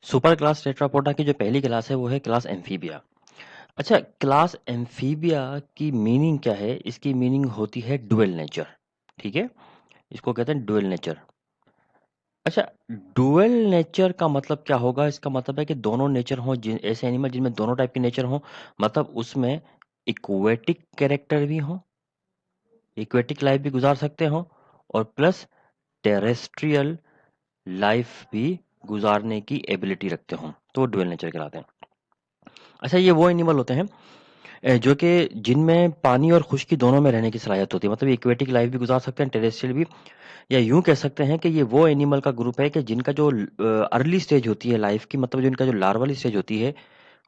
Super class Tetrapoda की जो पहली क्लास है वो है क्लास एम्फीबिया। अच्छा, क्लास एम्फीबिया की मीनिंग क्या है? इसकी मीनिंग होती है डुअल नेचर। ठीक है, इसको कहते हैं डुअल नेचर। अच्छा, डुअल नेचर का मतलब क्या होगा? इसका मतलब है कि दोनों नेचर हों, ऐसे एनिमल जिनमें दोनों टाइप के नेचर हों, मतलब उसमें इक्वेटिक कैरेक्टर भी हों, इक्वेटिक लाइफ भी गुजार सकते हों, और प्लस टेरेस्ट्रियल लाइफ भी गुजारने की एबिलिटी रखते हों, तो वो डुअल नेचर कहलाते हैं। अच्छा, ये वो एनिमल होते हैं जो कि जिनमें पानी और खुश्की दोनों में रहने की सलाहियत होती है, मतलब एक्वेटिक लाइफ भी गुजार सकते हैं, टेरेस्ट्रियल भी। या यूं कह सकते हैं कि ये वो एनिमल का ग्रुप है कि जिनका जो अर्ली स्टेज होती है लाइफ की, मतलब जो इनका जो लार्वल स्टेज होती है,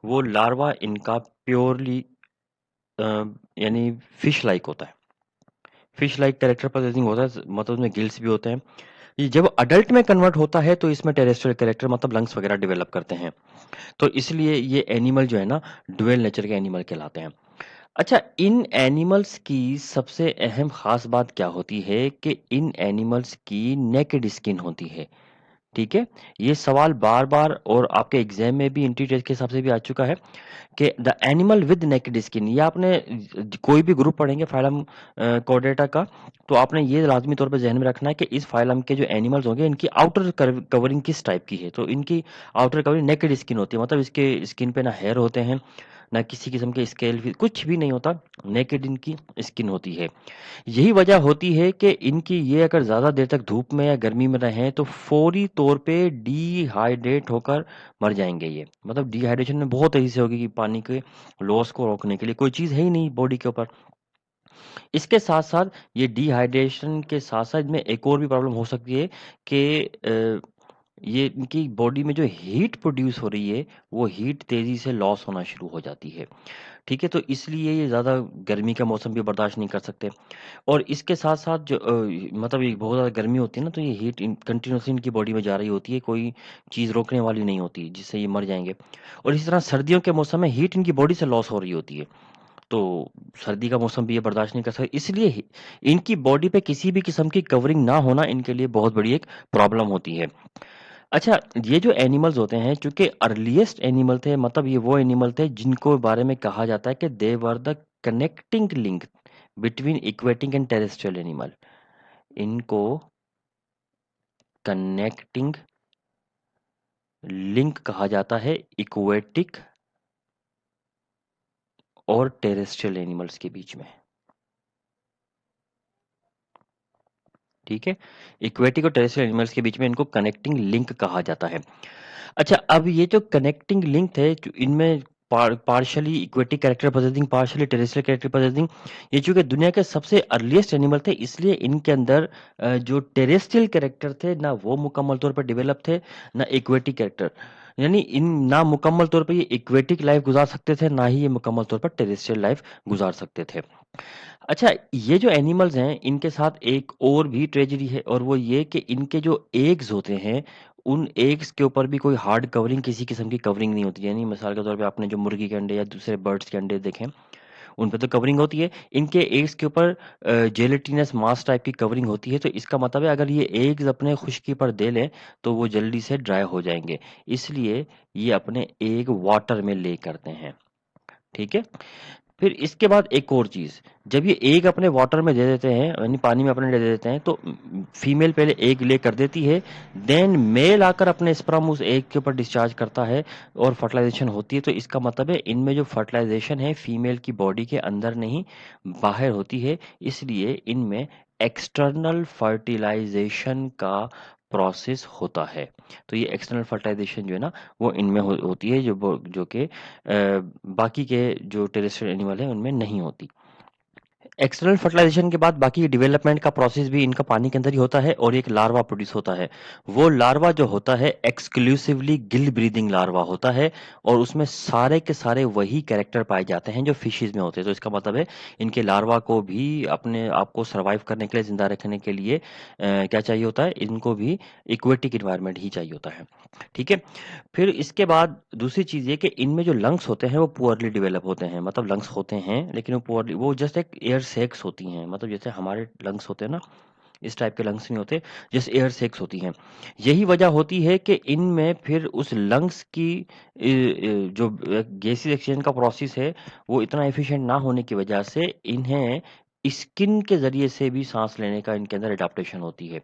वो लार्वा इनका प्योरली यानी फिश लाइक होता है। फिश लाइक कैरेक्टर प्रेजेंटिंग होता है, मतलब उसमें गिल्स भी होते हैं। ये जब अडल्ट में कन्वर्ट होता है तो इसमें टेरेस्ट्रियल कैरेक्टर, मतलब लंग्स वगैरह डेवलप करते हैं। तो इसलिए ये एनिमल जो है ना, डुअल नेचर के एनिमल कहलाते हैं। अच्छा, इन एनिमल्स की सबसे अहम खास बात क्या होती है कि इन एनिमल्स की नेकेड स्किन होती है। ठीक है, ये सवाल बार बार और आपके एग्जाम में भी इंट्री टेस्ट के हिसाब से भी आ चुका है कि the animal with naked skin, ये आपने कोई भी ग्रुप पढ़ेंगे फाइलम कोर्डेटा का, तो आपने ये लाजमी तौर पर जहन में रखना है कि इस फाइलम के जो एनिमल्स होंगे इनकी आउटर कवरिंग किस टाइप की है। तो इनकी आउटर कवरिंग नेकेड स्किन होती है, मतलब इसके स्किन पे ना हेयर होते हैं, ना किसी किस्म के स्केल, कुछ भी नहीं होता, नेकेड इनकी स्किन होती है। यही वजह होती है कि इनकी ये अगर ज़्यादा देर तक धूप में या गर्मी में रहें तो फौरी तौर पे डिहाइड्रेट होकर मर जाएंगे ये, मतलब डिहाइड्रेशन में बहुत तेजी से होगी कि पानी के लॉस को रोकने के लिए कोई चीज़ है ही नहीं बॉडी के ऊपर। इसके साथ साथ ये डिहाइड्रेशन के साथ साथ में एक और भी प्रॉब्लम हो सकती है कि ये इनकी बॉडी में जो हीट प्रोड्यूस हो रही है वो हीट तेजी से लॉस होना शुरू हो जाती है। ठीक है, तो इसलिए ये ज़्यादा गर्मी का मौसम भी बर्दाश्त नहीं कर सकते। और इसके साथ-साथ जो मतलब ये बहुत ज़्यादा गर्मी होती है ना, तो ये हीट इन कंटीन्यूअसली इनकी बॉडी में जा रही होती है, कोई चीज़ रोकने वाली नहीं होती, जिससे ये मर जाएँगे। और इसी तरह सर्दियों के मौसम में हीट इनकी बॉडी से लॉस हो रही होती है, तो सर्दी का मौसम भी ये बर्दाश्त नहीं कर सकते, इसलिए ही इनकी बॉडी पे किसी भी किस्म की कवरिंग ना होना इनके लिए बहुत बड़ी एक प्रॉब्लम होती है। अच्छा, ये जो एनिमल्स होते हैं, चूँकि अर्लीएस्ट एनिमल थे, मतलब ये वो एनिमल थे जिनको बारे में कहा जाता है कि they were the connecting link between aquatic and terrestrial animal. इनको कनेक्टिंग लिंक कहा जाता है इक्वेटिक और टेरेस्ट्रियल एनिमल्स के बीच में। ठीक है, इक्वेटिक और टेरेस्ट्रियल एनिमल्स के बीच में इनको कनेक्टिंग लिंक कहा जाता है। अच्छा, अब ये जो कनेक्टिंग लिंक है, इनमें partially aquatic character possessing, partially terrestrial character possessing, ये चूंकि दुनिया के सबसे अर्लीस्ट एनिमल थे, इसलिए इनके अंदर जो टेरेस्ट्रियल कैरेक्टर थे ना वो मुकम्मल तौर पर डेवलप थे, ना इक्वेटिक कैरेक्टर। यानी इन ना मुकम्मल तौर पर ये इक्वेटिक लाइफ गुजार सकते थे, ना ही ये मुकम्मल तौर पर टेरेस्ट्रियल लाइफ गुजार सकते थे। अच्छा, ये जो एनिमल्स हैं, इनके साथ एक और भी ट्रेजेडी है, और वो ये कि इनके जो एग्स होते हैं, उन एग्स के ऊपर भी कोई हार्ड कवरिंग, किसी किस्म की कवरिंग नहीं होती। यानी मिसाल के तौर पे आपने जो मुर्गी के अंडे या दूसरे बर्ड्स के अंडे देखे, उन पे तो कवरिंग होती है। इनके एग्स के ऊपर जेलेटिनस मास टाइप की कवरिंग होती है। तो इसका मतलब है अगर ये एग्स अपने खुश्की पर दे लें, तो वो जल्दी से ड्राई हो जाएँगे। इसलिए ये अपने एग वाटर में ले करते हैं। ठीक है? फिर इसके बाद एक और चीज़, जब ये एग अपने वाटर में दे देते हैं, यानी पानी में अपने दे देते हैं, तो फीमेल पहले एग ले कर देती है, देन मेल आकर अपने स्पर्म उस एग के ऊपर डिस्चार्ज करता है और फर्टिलाइजेशन होती है। तो इसका मतलब है इनमें जो फर्टिलाइजेशन है फीमेल की बॉडी के अंदर नहीं, बाहर होती है। इसलिए इनमें एक्सटर्नल फर्टिलाइजेशन का प्रोसेस होता है। तो ये एक्सटर्नल फर्टिलाइजेशन जो है ना, वो इनमें होती है, जो कि बाकी के जो टेरेस्ट्रियल एनिमल है उनमें नहीं होती। एक्सटर्नल फर्टिलाइजेशन के बाद बाकी डेवलपमेंट का प्रोसेस भी इनका पानी के अंदर ही होता है, और एक लार्वा प्रोड्यूस होता है। वो लार्वा जो होता है एक्सक्लूसिवली गिल ब्रीदिंग लार्वा होता है, और उसमें सारे के सारे वही कैरेक्टर पाए जाते हैं जो फिशेज में होते हैं। तो इसका मतलब है इनके लार्वा को भी अपने आप को सर्वाइव करने के लिए, जिंदा रखने के लिए क्या चाहिए होता है, इनको भी इक्वेटिक इन्वायरमेंट ही चाहिए होता है। ठीक है, फिर इसके बाद दूसरी चीज़ ये कि इनमें जो लंग्स होते हैं वो पुअरली डेवलप होते हैं, मतलब लंग्स होते हैं लेकिन वो पुअरली, वो जस्ट एक एयर सैक्स होती हैं, मतलब जैसे हमारे लंग्स होते हैं ना, इस टाइप के लंग्स नहीं होते, जैसे एयर सैक्स होती हैं। यही वजह होती है कि इनमें फिर उस लंग्स की जो गैसेस एक्सचेंज का प्रोसेस है, वो इतना एफिशिएंट ना होने की वजह से इन्हें स्किन के ज़रिए से भी साँस लेने का इनके अंदर एडाप्टेशन होती है।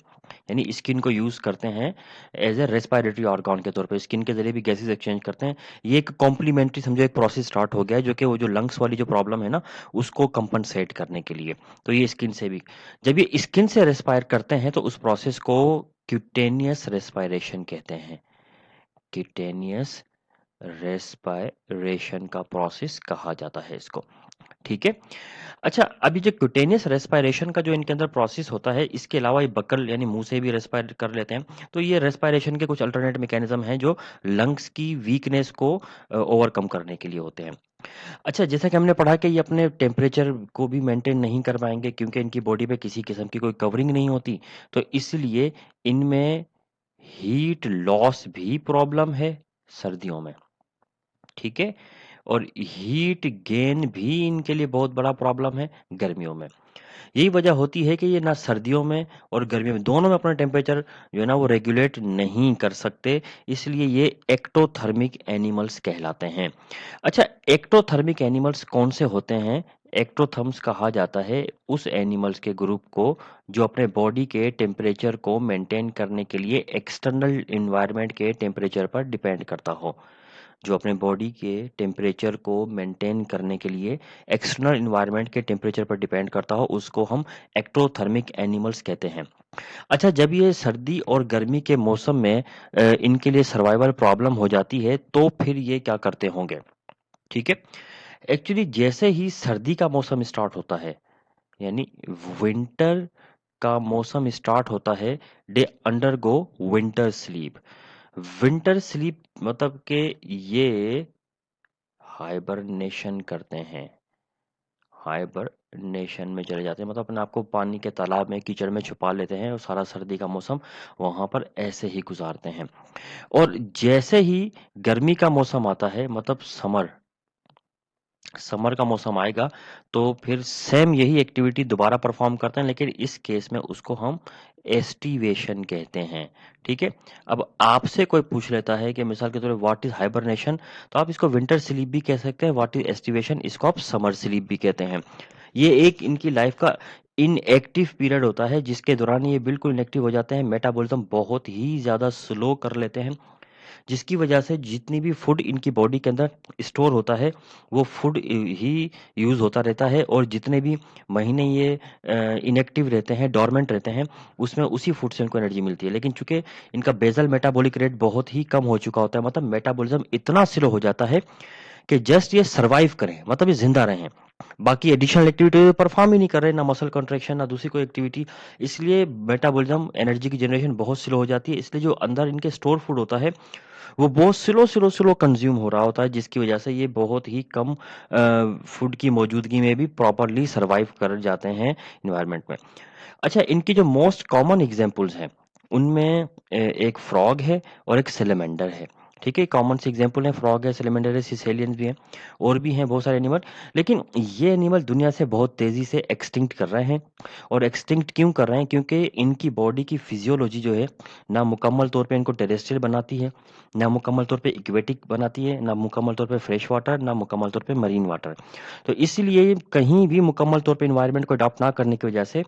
यानी स्किन को यूज़ करते हैं एज़ अ रेस्पिरेटरी ऑर्गन के तौर पे, स्किन के ज़रिए भी गैसेस एक्सचेंज करते हैं। ये एक कॉम्प्लीमेंट्री समझो एक प्रोसेस स्टार्ट हो गया है, जो कि वो जो लंग्स वाली जो प्रॉब्लम है ना, उसको कंपनसेट करने के लिए। तो ये स्किन से भी जब ये स्किन से रेस्पायर करते हैं तो उस प्रोसेस को क्यूटेनियस रेस्पिरेशन कहते हैं। क्यूटेनियस रेस्पिरेशन का प्रोसेस कहा जाता है इसको, ठीक है। अच्छा, अभी जो क्यूटेनियस रेस्पिरेशन का जो इनके अंदर प्रोसेस होता है, इसके अलावा ये बकल यानी मुंह से भी रेस्पायर कर लेते हैं। तो ये रेस्पिरेशन के कुछ अल्टरनेट मैकेनिज्म हैं जो लंग्स की वीकनेस को ओवरकम करने के लिए होते हैं। अच्छा, जैसा कि हमने पढ़ा कि ये अपने टेम्परेचर को भी मेंटेन नहीं कर पाएँगे क्योंकि इनकी बॉडी पे किसी किस्म की कोई कवरिंग नहीं होती, तो इसलिए इनमें हीट लॉस भी प्रॉब्लम है सर्दियों में, ठीक है? और हीट गेन भी इनके लिए बहुत बड़ा प्रॉब्लम है गर्मियों में। यही वजह होती है कि ये ना सर्दियों में और गर्मियों में दोनों में अपना टेम्परेचर जो है ना वो रेगुलेट नहीं कर सकते, इसलिए ये एक्टोथर्मिक एनिमल्स कहलाते हैं। अच्छा, एक्टोथर्मिक एनिमल्स कौन से होते हैं? एक्टोथर्म्स कहा जाता है उस एनिमल्स के ग्रुप को जो अपने बॉडी के टेम्परेचर को मेंटेन करने के लिए एक्सटर्नल एनवायरनमेंट के टेम्परेचर पर डिपेंड करता हो। जो अपने बॉडी के टेम्परेचर को मेंटेन करने के लिए एक्सटर्नल एनवायरनमेंट के टेम्परेचर पर डिपेंड करता हो, उसको हम एक्टोथर्मिक एनिमल्स कहते हैं। अच्छा, जब ये सर्दी और गर्मी के मौसम में इनके लिए सर्वाइवल प्रॉब्लम हो जाती है, तो फिर ये क्या करते होंगे? ठीक है? एक्चुअली जैसे ही सर्दी का मौसम स्टार्ट होता है, यानी विंटर का मौसम स्टार्ट होता है, they undergo winter sleep. Winter sleep मतलब कि ये हाइबरनेशन करते हैं, हाइबरनेशन में चले जाते हैं, मतलब अपने आप को पानी के तालाब में कीचड़ में छुपा लेते हैं और सारा सर्दी का मौसम वहां पर ऐसे ही गुजारते हैं। और जैसे ही गर्मी का मौसम आता है, मतलब समर समर का मौसम आएगा, तो फिर सेम यही एक्टिविटी दोबारा परफॉर्म करते हैं, लेकिन इस केस में उसको हम एस्टिवेशन कहते हैं, ठीक है। अब आपसे कोई पूछ लेता है कि मिसाल के तौर पे व्हाट इज हाइबरनेशन, तो आप इसको विंटर स्लीप भी कह सकते हैं, व्हाट इज एस्टिवेशन इसको आप समर स्लीप भी कहते हैं। ये एक इनकी लाइफ का इनएक्टिव पीरियड होता है जिसके दौरान ये बिल्कुल इनएक्टिव हो जाते हैं, मेटाबॉलिज्म बहुत ही ज्यादा स्लो कर लेते हैं, जिसकी वजह से जितनी भी फूड इनकी बॉडी के अंदर स्टोर होता है, वो फूड ही यूज़ होता रहता है, और जितने भी महीने ये इनएक्टिव रहते हैं, डोरमेंट रहते हैं, उसमें उसी फूड से उनको एनर्जी मिलती है। लेकिन चूँकि इनका बेसल मेटाबॉलिक रेट बहुत ही कम हो चुका होता है, मतलब मेटाबॉलिज्म इतना स्लो हो जाता है कि जस्ट ये सर्वाइव करें, मतलब ये ज़िंदा रहें। बाकी एडिशनल एक्टिविटी परफॉर्म ही नहीं कर रहे, ना मसल कॉन्ट्रैक्शन, ना दूसरी कोई एक्टिविटी। इसलिए मेटाबॉलिज्म एनर्जी की जनरेशन बहुत स्लो हो जाती है, इसलिए जो अंदर इनके स्टोर फूड होता है, वो बहुत स्लो कंज्यूम हो रहा होता है, जिसकी वजह से ये बहुत ही कम फूड की मौजूदगी में भी प्रॉपरली सर्वाइव कर जाते हैं एनवायरनमेंट में। अच्छा, इनकी जो मोस्ट कॉमन एग्जांपल्स हैं, उनमें एक फ्रॉग है और एक सैलेमेंडर है। ठीक है, कॉमन से एग्जांपल है, फ्रॉग है, सैलेमेंडर है, सिसेलियंस भी हैं, और भी हैं बहुत सारे एनिमल। लेकिन ये एनिमल दुनिया से बहुत तेजी से एक्सटिंक्ट कर रहे हैं। और एक्सटिंक्ट क्यों कर रहे हैं? क्योंकि इनकी बॉडी की फिजियोलॉजी जो है, ना मुकम्मल तौर पे इनको टेरेस्ट्रियल बनाती है, ना मुकम्मल तौर पे एक्वेटिक बनाती है, ना मुकम्मल तौर पे फ्रेश वाटर, ना मुकम्मल तौर पे मरीन वाटर। तो इसलिए कहीं भी मुकम्मल तौर पे एनवायरनमेंट को अडॉप्ट ना करने की वजह से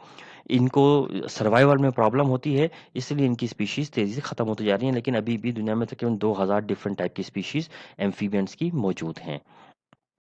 इनको सर्वाइवल में प्रॉब्लम होती है, इसलिए इनकी स्पीशीज़ तेज़ी से खत्म होती जा रही हैं। लेकिन अभी भी दुनिया में तकरीबन 2000 डिफरेंट टाइप की स्पीशीज़ एम्फीबियंस की मौजूद हैं।